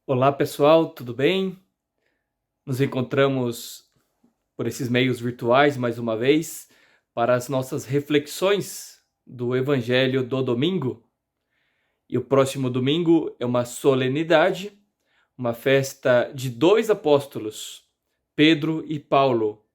Olá pessoal, tudo bem? Nos encontramos por esses meios virtuais mais uma vez para as nossas reflexões do Evangelho do domingo. E o próximo domingo é uma solenidade, uma festa de dois apóstolos, Pedro e Paulo.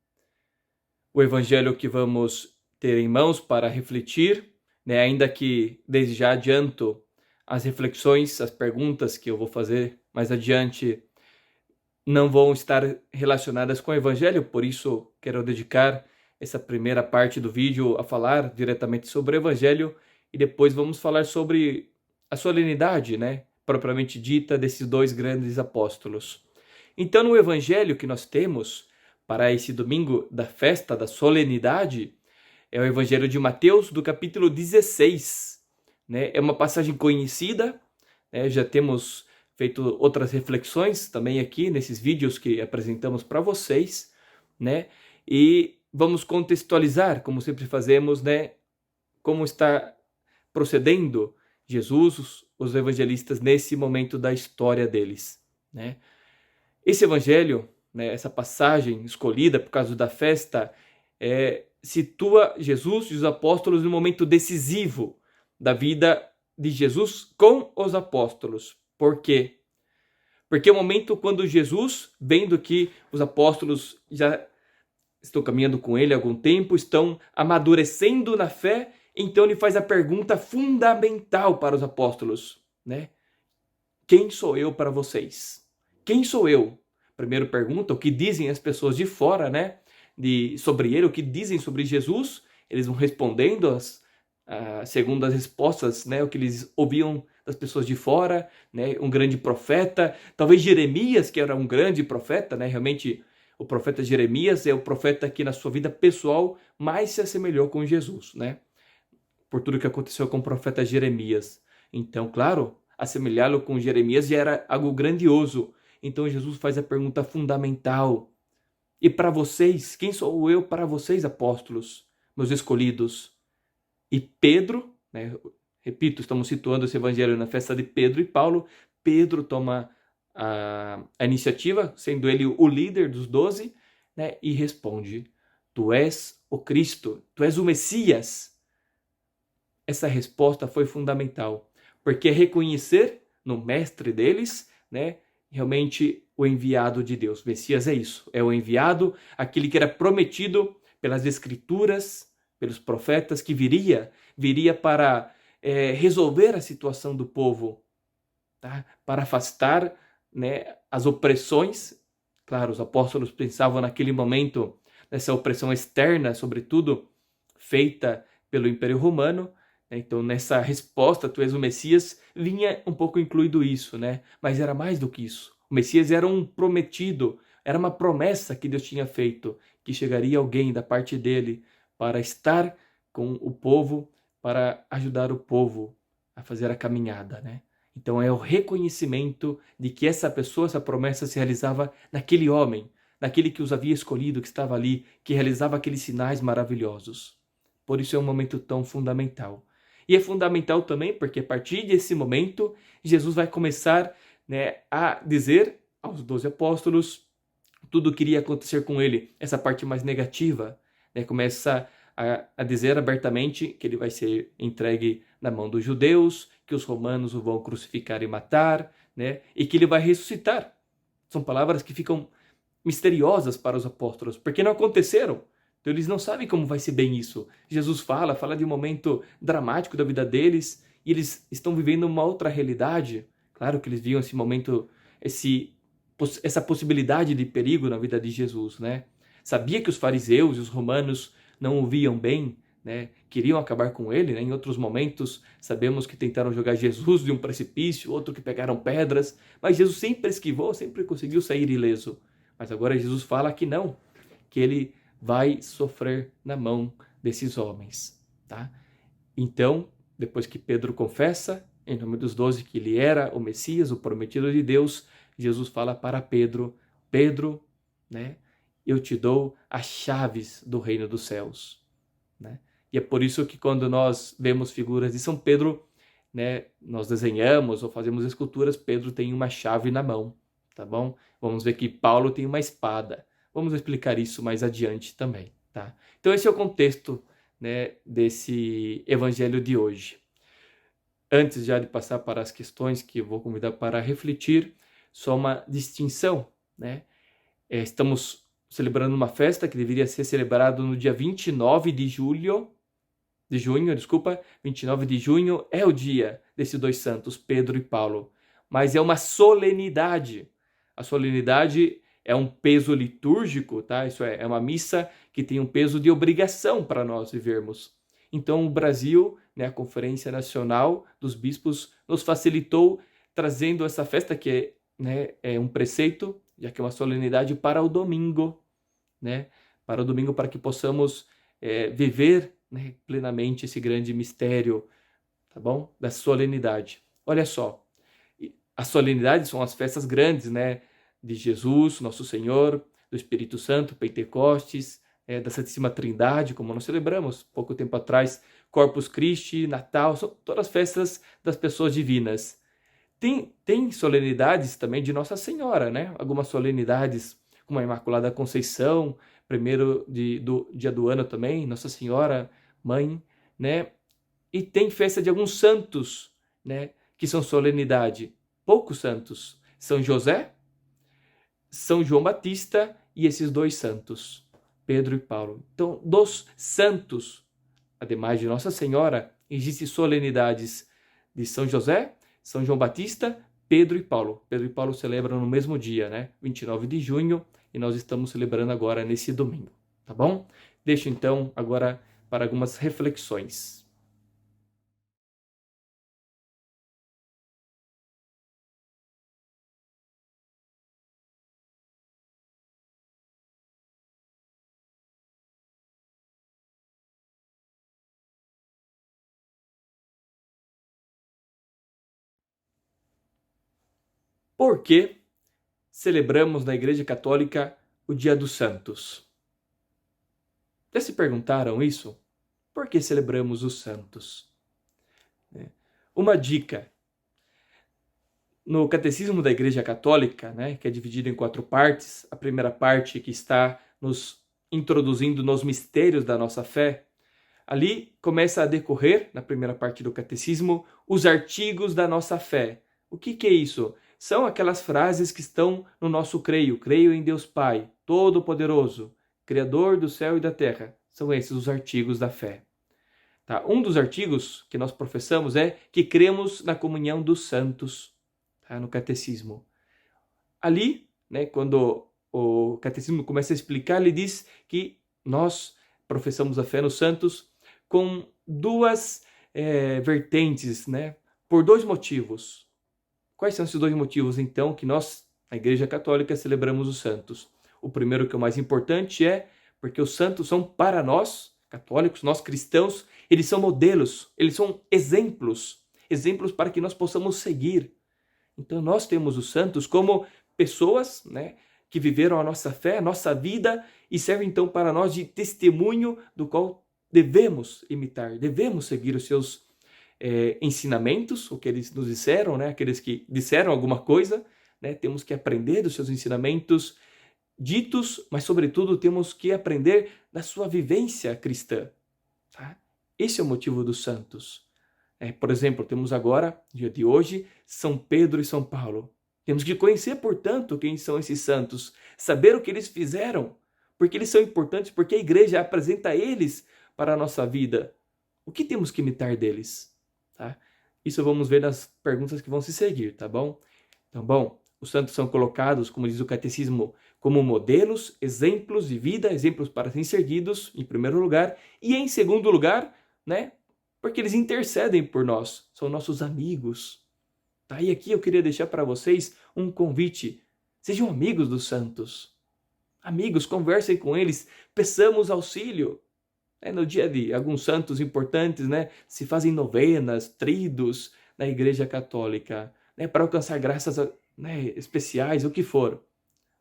O Evangelho que vamos ter em mãos para refletir, ainda que desde já adianto as reflexões, as perguntas que eu vou fazer mais adiante não vão estar relacionadas com o Evangelho, por isso quero dedicar essa primeira parte do vídeo a falar diretamente sobre o Evangelho e depois vamos falar sobre a solenidade, propriamente dita desses dois grandes apóstolos. Então, no Evangelho que nós temos para esse domingo da festa da solenidade é o Evangelho de Mateus, do capítulo 16. É uma passagem conhecida, já temos feito outras reflexões também aqui nesses vídeos que apresentamos para vocês, e vamos contextualizar, como sempre fazemos, como está procedendo Jesus, os evangelistas, nesse momento da história deles. Esse evangelho, essa passagem escolhida por causa da festa, situa Jesus e os apóstolos no momento decisivo da vida de Jesus com os apóstolos. Por quê? Porque é o momento quando Jesus, vendo que os apóstolos já estão caminhando com ele há algum tempo, estão amadurecendo na fé, então ele faz a pergunta fundamental para os apóstolos, Quem sou eu para vocês? Quem sou eu? Primeiro pergunta, o que dizem as pessoas de fora, sobre ele, o que dizem sobre Jesus, eles vão respondendo segundo as respostas, o que eles ouviam das pessoas de fora, um grande profeta, talvez Jeremias, que era um grande profeta, realmente o profeta Jeremias é o profeta que na sua vida pessoal mais se assemelhou com Jesus, por tudo que aconteceu com o profeta Jeremias. Então, claro, assemelhá-lo com Jeremias já era algo grandioso. Então Jesus faz a pergunta fundamental: e para vocês, quem sou eu para vocês, apóstolos, meus escolhidos? E Pedro, repito, estamos situando esse evangelho na festa de Pedro e Paulo. Pedro toma a iniciativa, sendo ele o líder dos 12, e responde: Tu és o Cristo, tu és o Messias. Essa resposta foi fundamental, porque é reconhecer no mestre deles, realmente o enviado de Deus. Messias é isso, é o enviado, aquele que era prometido pelas escrituras, pelos profetas, que viria para resolver a situação do povo, para afastar, as opressões. Claro, os apóstolos pensavam naquele momento nessa opressão externa, sobretudo feita pelo Império Romano. Então, nessa resposta, tu és o Messias, vinha um pouco incluído isso, Mas era mais do que isso. O Messias era um prometido, era uma promessa que Deus tinha feito, que chegaria alguém da parte dele para estar com o povo, para ajudar o povo a fazer a caminhada, Então é o reconhecimento de que essa pessoa, essa promessa se realizava naquele homem, naquele que os havia escolhido, que estava ali, que realizava aqueles sinais maravilhosos. Por isso é um momento tão fundamental. E é fundamental também porque a partir desse momento, Jesus vai começar a dizer aos 12 apóstolos tudo o que iria acontecer com ele. Essa parte mais negativa, começa a dizer abertamente que ele vai ser entregue na mão dos judeus, que os romanos o vão crucificar e matar, e que ele vai ressuscitar. São palavras que ficam misteriosas para os apóstolos, porque não aconteceram. Então eles não sabem como vai ser bem isso. Jesus fala de um momento dramático da vida deles, e eles estão vivendo uma outra realidade. Claro que eles viam esse momento, essa possibilidade de perigo na vida de Jesus, Sabia que os fariseus e os romanos não o viam bem, queriam acabar com ele, Em outros momentos, sabemos que tentaram jogar Jesus de um precipício, outro que pegaram pedras, mas Jesus sempre esquivou, sempre conseguiu sair ileso. Mas agora Jesus fala que não, que ele vai sofrer na mão desses homens, Então, depois que Pedro confessa, em nome dos 12, que ele era o Messias, o prometido de Deus, Jesus fala para Pedro: Pedro, eu te dou as chaves do reino dos céus. E é por isso que quando nós vemos figuras de São Pedro, né, nós desenhamos ou fazemos esculturas, Pedro tem uma chave na mão, tá bom? Vamos ver que Paulo tem uma espada. Vamos explicar isso mais adiante também, tá? Então esse é o contexto, né, desse evangelho de hoje. Antes já de passar para as questões que eu vou convidar para refletir, só uma distinção, né? Estamos celebrando uma festa que deveria ser celebrada no dia 29 de junho, 29 de junho é o dia desses dois santos, Pedro e Paulo. Mas é uma solenidade. A solenidade é um peso litúrgico, tá? Isso é uma missa que tem um peso de obrigação para nós vivermos. Então o Brasil, né, a Conferência Nacional dos Bispos, nos facilitou trazendo essa festa que né, é um preceito, já que é uma solenidade para o domingo, né? Para o domingo, para que possamos viver, né, plenamente esse grande mistério, tá bom? Da solenidade. Olha só, as solenidades são as festas grandes, né? De Jesus, Nosso Senhor, do Espírito Santo, Pentecostes, da Santíssima Trindade, como nós celebramos pouco tempo atrás, Corpus Christi, Natal, são todas as festas das pessoas divinas. Tem solenidades também de Nossa Senhora, né? Algumas solenidades, como a Imaculada Conceição, primeiro dia do ano também, Nossa Senhora, Mãe, né? E tem festa de alguns santos, né? Que são solenidade. Poucos santos. São José, São João Batista e esses dois santos, Pedro e Paulo. Então, dos santos, ademais de Nossa Senhora, existem solenidades de São José, São João Batista, Pedro e Paulo. Pedro e Paulo celebram no mesmo dia, né? 29 de junho, e nós estamos celebrando agora nesse domingo, tá bom? Deixo então agora para algumas reflexões. Por que celebramos na Igreja Católica o Dia dos Santos? Já se perguntaram isso? Por que celebramos os santos? Uma dica: no Catecismo da Igreja Católica, né, que é dividido em 4 partes, a primeira parte que está nos introduzindo nos mistérios da nossa fé, ali começa a decorrer, na primeira parte do Catecismo, os artigos da nossa fé. O que é isso? São aquelas frases que estão no nosso creio. Creio em Deus Pai, Todo-Poderoso, Criador do céu e da terra. São esses os artigos da fé. Tá? Um dos artigos que nós professamos é que cremos na comunhão dos santos, tá? No catecismo. Ali, né, quando o catecismo começa a explicar, ele diz que nós professamos a fé nos santos com duas vertentes, né, por 2 motivos. Quais são esses 2 motivos, então, que nós, na Igreja Católica, celebramos os santos? O primeiro, que é o mais importante, é porque os santos são para nós, católicos, nós cristãos, eles são modelos, eles são exemplos, exemplos para que nós possamos seguir. Então nós temos os santos como pessoas, né, que viveram a nossa fé, a nossa vida, e servem então para nós de testemunho do qual devemos imitar, devemos seguir os seus ensinamentos, o que eles nos disseram, né, aqueles que disseram alguma coisa, né, temos que aprender dos seus ensinamentos ditos, mas sobretudo temos que aprender da sua vivência cristã. Tá? Esse é o motivo dos santos. Por exemplo, temos agora, dia de hoje, São Pedro e São Paulo. Temos que conhecer, portanto, quem são esses santos, saber o que eles fizeram, porque eles são importantes, porque a igreja apresenta eles para a nossa vida. O que temos que imitar deles? Tá? Isso vamos ver nas perguntas que vão se seguir, tá bom? Então, bom, os santos são colocados, como diz o catecismo, como modelos, exemplos de vida, exemplos para serem seguidos, em primeiro lugar, e em segundo lugar, né, porque eles intercedem por nós, são nossos amigos. Tá? E aqui eu queria deixar para vocês um convite. Sejam amigos dos santos. Amigos, conversem com eles, peçamos auxílio. No dia de alguns santos importantes, né, se fazem novenas, tridos na Igreja Católica, né, para alcançar graças, né, especiais, o que for.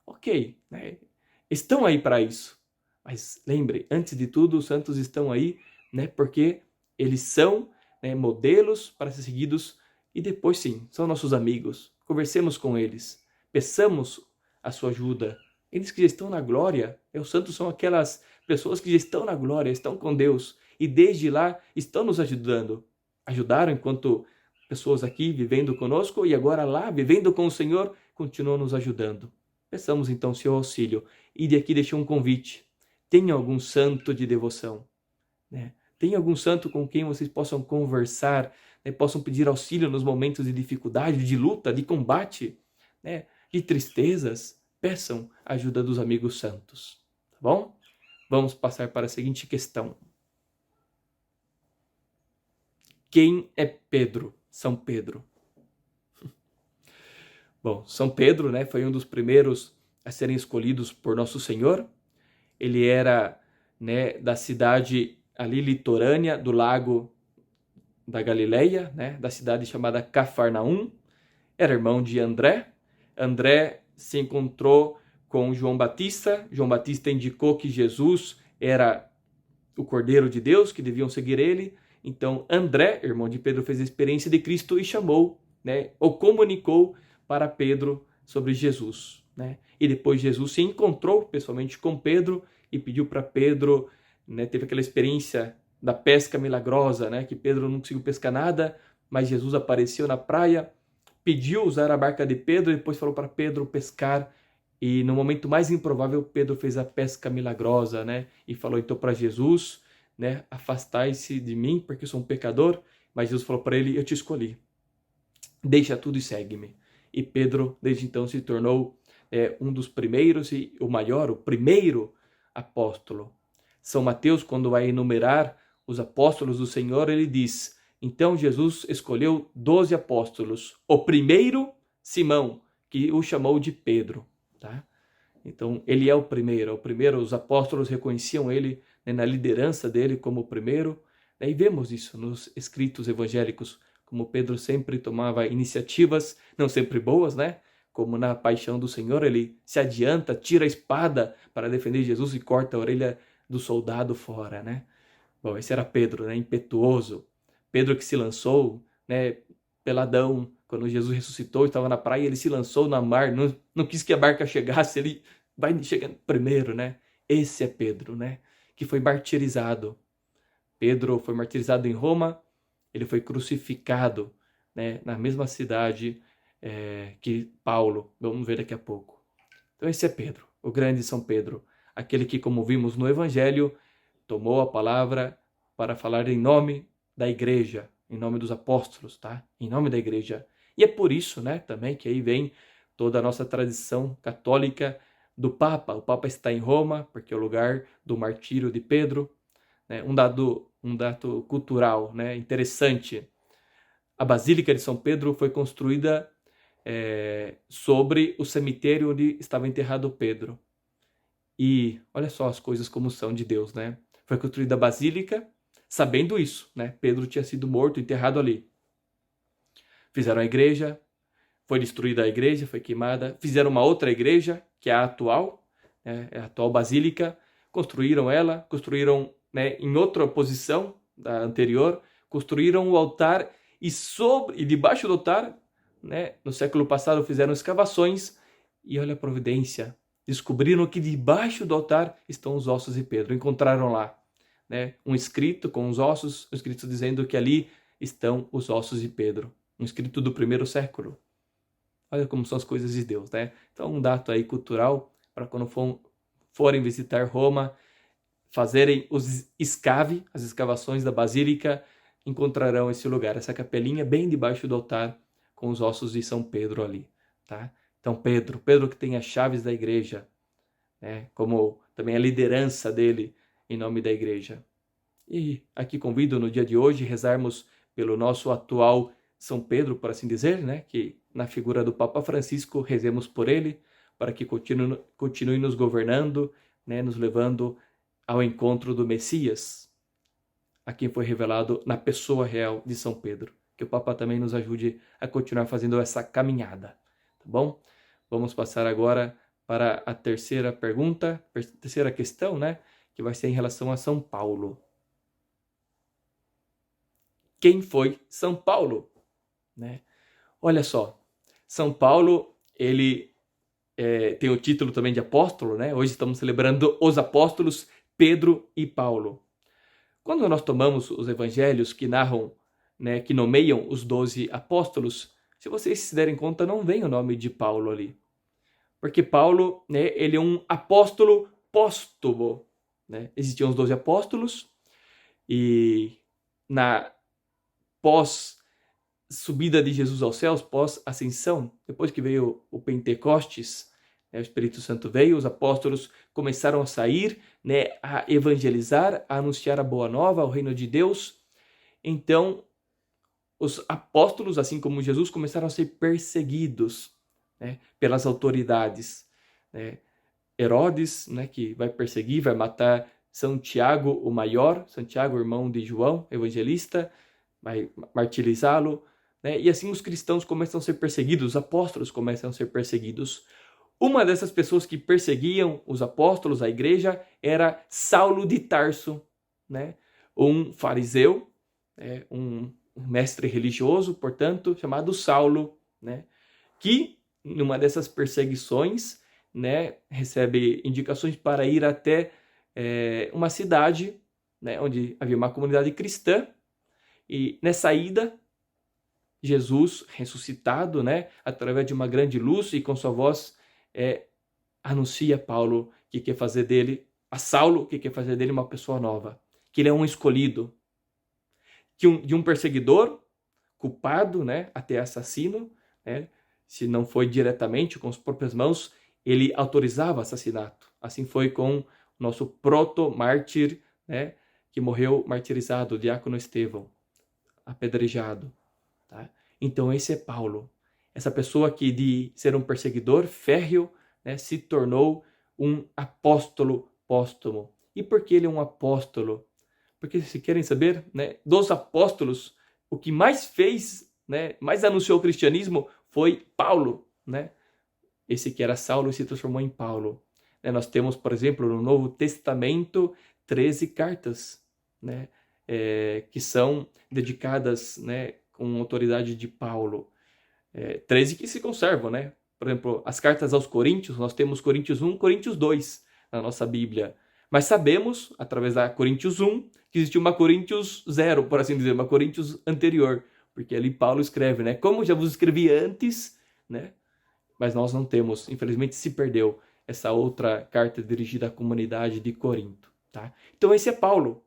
Ok, né, estão aí para isso. Mas lembre, antes de tudo, os santos estão aí, né, porque eles são né, modelos para ser seguidos, e depois sim, são nossos amigos. Conversemos com eles, peçamos a sua ajuda. Eles que já estão na glória, os santos são aquelas pessoas que já estão na glória, estão com Deus, e desde lá estão nos ajudando. Ajudaram enquanto pessoas aqui vivendo conosco, e agora lá, vivendo com o Senhor, continuam nos ajudando. Peçamos então seu auxílio. E de aqui deixo um convite. Tenha algum santo de devoção, né? Tem algum santo com quem vocês possam conversar, né? Possam pedir auxílio nos momentos de dificuldade, de luta, de combate, né? De tristezas. Peçam a ajuda dos amigos santos, tá bom? Vamos passar para a seguinte questão. Quem é Pedro? São Pedro. Bom, São Pedro, né, foi um dos primeiros a serem escolhidos por Nosso Senhor. Ele era, né, da cidade ali litorânea do lago da Galileia, né, da cidade chamada Cafarnaum. Era irmão de André. André se encontrou com João Batista. João Batista indicou que Jesus era o Cordeiro de Deus, que deviam seguir ele. Então André, irmão de Pedro, fez a experiência de Cristo e chamou, né, ou comunicou para Pedro sobre Jesus, né? E depois Jesus se encontrou pessoalmente com Pedro e pediu para Pedro, né, teve aquela experiência da pesca milagrosa, né, que Pedro não conseguiu pescar nada, mas Jesus apareceu na praia, pediu usar a barca de Pedro e depois falou para Pedro pescar. E no momento mais improvável, Pedro fez a pesca milagrosa, né? E falou então para Jesus, né, afastai-se de mim, porque eu sou um pecador. Mas Jesus falou para ele, eu te escolhi. Deixa tudo e segue-me. E Pedro, desde então, se tornou um dos primeiros e o primeiro apóstolo. São Mateus, quando vai enumerar os apóstolos do Senhor, ele diz, então Jesus escolheu 12 apóstolos. O primeiro, Simão, que o chamou de Pedro. Tá? Então, ele é o primeiro. Os apóstolos reconheciam ele, né, na liderança dele como o primeiro. E vemos isso nos escritos evangélicos, como Pedro sempre tomava iniciativas, não sempre boas, né? Como na paixão do Senhor, ele se adianta, tira a espada para defender Jesus e corta a orelha do soldado fora, né? Bom, esse era Pedro, né? Impetuoso. Pedro que se lançou, né, peladão, quando Jesus ressuscitou, estava na praia, ele se lançou na mar, não quis que a barca chegasse, ele vai chegando primeiro, né? Esse é Pedro, né? Que foi martirizado. Pedro foi martirizado em Roma, ele foi crucificado, né, na mesma cidade que Paulo. Vamos ver daqui a pouco. Então esse é Pedro, o grande São Pedro, aquele que, como vimos no Evangelho, tomou a palavra para falar em nome da igreja, em nome dos apóstolos, tá? Em nome da igreja. E é por isso, né, também que aí vem toda a nossa tradição católica do Papa. O Papa está em Roma, porque é o lugar do martírio de Pedro, né? Um dado cultural, né, interessante. A Basílica de São Pedro foi construída sobre o cemitério onde estava enterrado Pedro. E olha só as coisas como são de Deus, né? Foi construída a Basílica sabendo isso, né? Pedro tinha sido morto, enterrado ali. Fizeram a igreja, foi destruída a igreja, foi queimada. Fizeram uma outra igreja, que é a atual, né? É a atual Basílica. Construíram ela, construíram, né, em outra posição da anterior, construíram o altar e debaixo do altar, né, no século passado fizeram escavações e olha a providência, descobriram que debaixo do altar estão os ossos de Pedro. Encontraram lá, né, um escrito com os ossos, um escrito dizendo que ali estão os ossos de Pedro, um escrito do primeiro século. Olha como são as coisas de Deus, né? Então um dado aí cultural para quando forem visitar Roma, fazerem as escavações da Basílica, encontrarão esse lugar, essa capelinha bem debaixo do altar com os ossos de São Pedro ali, tá? Então Pedro que tem as chaves da igreja, né? Como também a liderança dele em nome da igreja. E aqui convido no dia de hoje rezarmos pelo nosso atual São Pedro, por assim dizer, né? Que na figura do Papa Francisco rezemos por ele, para que continue nos governando, né? Nos levando ao encontro do Messias, a quem foi revelado na pessoa real de São Pedro. Que o Papa também nos ajude a continuar fazendo essa caminhada, tá bom? Vamos passar agora para a terceira pergunta, terceira questão, né? Que vai ser em relação a São Paulo. quem foi São Paulo, né? Olha só, São Paulo, ele tem o título também de apóstolo, né? Hoje estamos celebrando os apóstolos Pedro e Paulo. Quando nós tomamos os evangelhos que narram, né, que nomeiam os 12 apóstolos, se vocês se derem conta, não vem o nome de Paulo ali. Porque Paulo, né, ele é um apóstolo póstumo, né? Existiam os 12 apóstolos e na pós-subida de Jesus aos céus, pós-ascensão, depois que veio o Pentecostes, né, o Espírito Santo veio, os apóstolos começaram a sair, né, a evangelizar, a anunciar a boa nova, o reino de Deus. Então, os apóstolos, assim como Jesus, começaram a ser perseguidos, né, pelas autoridades, né? Herodes, né, que vai perseguir, vai matar São Tiago o Maior, Santiago, irmão de João, evangelista, vai martirizá-lo, né? E assim os cristãos começam a ser perseguidos, os apóstolos começam a ser perseguidos. Uma dessas pessoas que perseguiam os apóstolos, a igreja, era Saulo de Tarso, né? Um fariseu, né? Um mestre religioso, portanto, chamado Saulo, né? Que numa dessas perseguições, né, recebe indicações para ir até uma cidade, né, onde havia uma comunidade cristã, e nessa ida, Jesus ressuscitado, né, através de uma grande luz e com sua voz, anuncia a Paulo que quer fazer dele, a Saulo, que quer fazer dele uma pessoa nova, que ele é um escolhido, de um perseguidor, culpado, né, até assassino, né, se não foi diretamente com as próprias mãos, ele autorizava assassinato. Assim foi com o nosso proto-mártir, né, que morreu martirizado, o diácono Estevão, apedrejado. Tá? Então esse é Paulo. Essa pessoa que de ser um perseguidor férreo, né, se tornou um apóstolo póstumo. E por que ele é um apóstolo? Porque, se querem saber, né, dos apóstolos, o que mais fez, né, mais anunciou o cristianismo foi Paulo, né? Esse que era Saulo se transformou em Paulo. Nós temos, por exemplo, no Novo Testamento, 13 cartas, né, que são dedicadas, né, com autoridade de Paulo. 13 que se conservam, né? Por exemplo, as cartas aos Coríntios, nós temos Coríntios 1, Coríntios 2 na nossa Bíblia. Mas sabemos, através da Coríntios 1, que existiu uma Coríntios 0, por assim dizer, uma Coríntios anterior. Porque ali Paulo escreve, né? Como já vos escrevi antes, né? Mas nós não temos, infelizmente se perdeu essa outra carta dirigida à comunidade de Corinto, tá? Então esse é Paulo.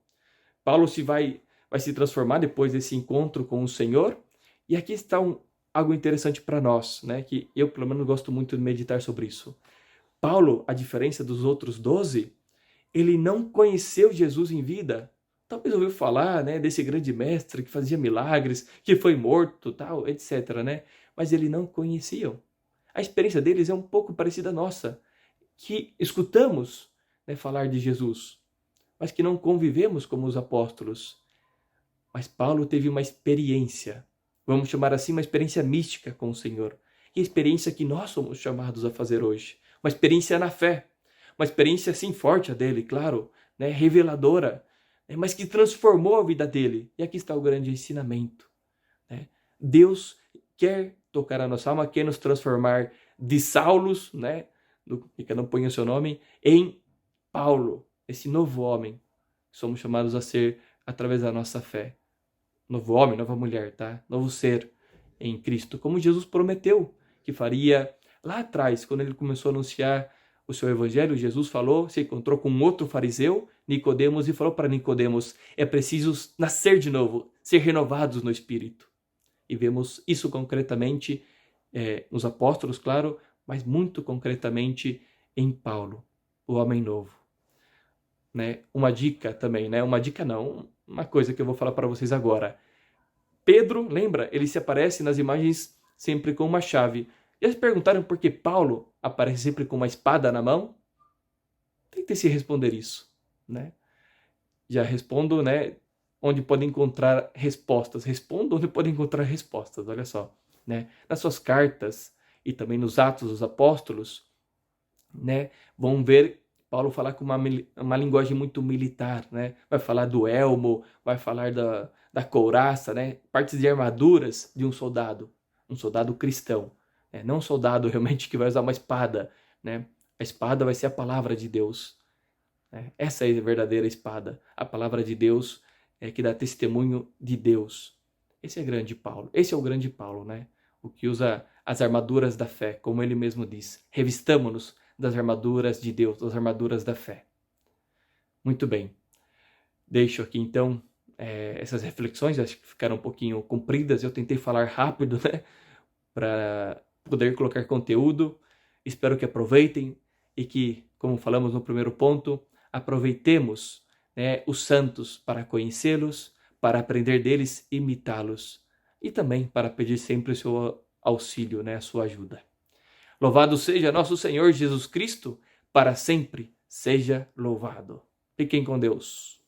Paulo vai se transformar depois desse encontro com o Senhor. E aqui está algo interessante para nós, né? Que eu, pelo menos, gosto muito de meditar sobre isso. Paulo, a diferença dos outros 12, ele não conheceu Jesus em vida. Talvez ouviu falar, né, desse grande mestre que fazia milagres, que foi morto, tal, etc, né? Mas ele não conheciam. A experiência deles é um pouco parecida à nossa, que escutamos, né, falar de Jesus, mas que não convivemos como os apóstolos. Mas Paulo teve uma experiência, vamos chamar assim, uma experiência mística com o Senhor. E a experiência que nós somos chamados a fazer hoje. Uma experiência na fé. Uma experiência assim forte a dele, claro, né, reveladora, né, mas que transformou a vida dele. E aqui está o grande ensinamento. Né? Deus quer tocar a nossa alma, quer nos transformar de Saulos, né, que não ponha o seu nome, em Paulo, esse novo homem. Somos chamados a ser através da nossa fé. Novo homem, nova mulher, tá? Novo ser em Cristo, como Jesus prometeu que faria lá atrás, quando ele começou a anunciar o seu evangelho. Jesus falou, se encontrou com outro fariseu, Nicodemos, e falou para Nicodemos: é preciso nascer de novo, ser renovados no Espírito. E vemos isso concretamente nos apóstolos, claro, mas muito concretamente em Paulo, o homem novo. Né? Uma dica também, né? Uma dica não, uma coisa que eu vou falar para vocês agora. Pedro, lembra? Ele se aparece nas imagens sempre com uma chave. Já se perguntaram por que Paulo aparece sempre com uma espada na mão? Tente se responder isso, né? Já respondo, né? Onde pode encontrar respostas. Respondo onde pode encontrar respostas, olha só. Né? Nas suas cartas e também nos Atos dos Apóstolos, né? Vão ver Paulo falar com uma linguagem muito militar, né? Vai falar do elmo, vai falar da couraça, né? Partes de armaduras de um soldado cristão, né? Não um soldado realmente que vai usar uma espada, né? A espada vai ser a palavra de Deus, né? Essa é a verdadeira espada, a palavra de Deus que dá testemunho de Deus. Esse é grande Paulo, esse é o grande Paulo, né? O que usa as armaduras da fé, como ele mesmo diz. Revistamo-nos das armaduras de Deus, das armaduras da fé. Muito bem. Deixo aqui então essas reflexões, acho que ficaram um pouquinho compridas, eu tentei falar rápido, né? Para poder colocar conteúdo. Espero que aproveitem e que, como falamos no primeiro ponto, aproveitemos, né, os santos para conhecê-los, para aprender deles e imitá-los e também para pedir sempre o seu auxílio, né, a sua ajuda. Louvado seja nosso Senhor Jesus Cristo, para sempre seja louvado. Fiquem com Deus.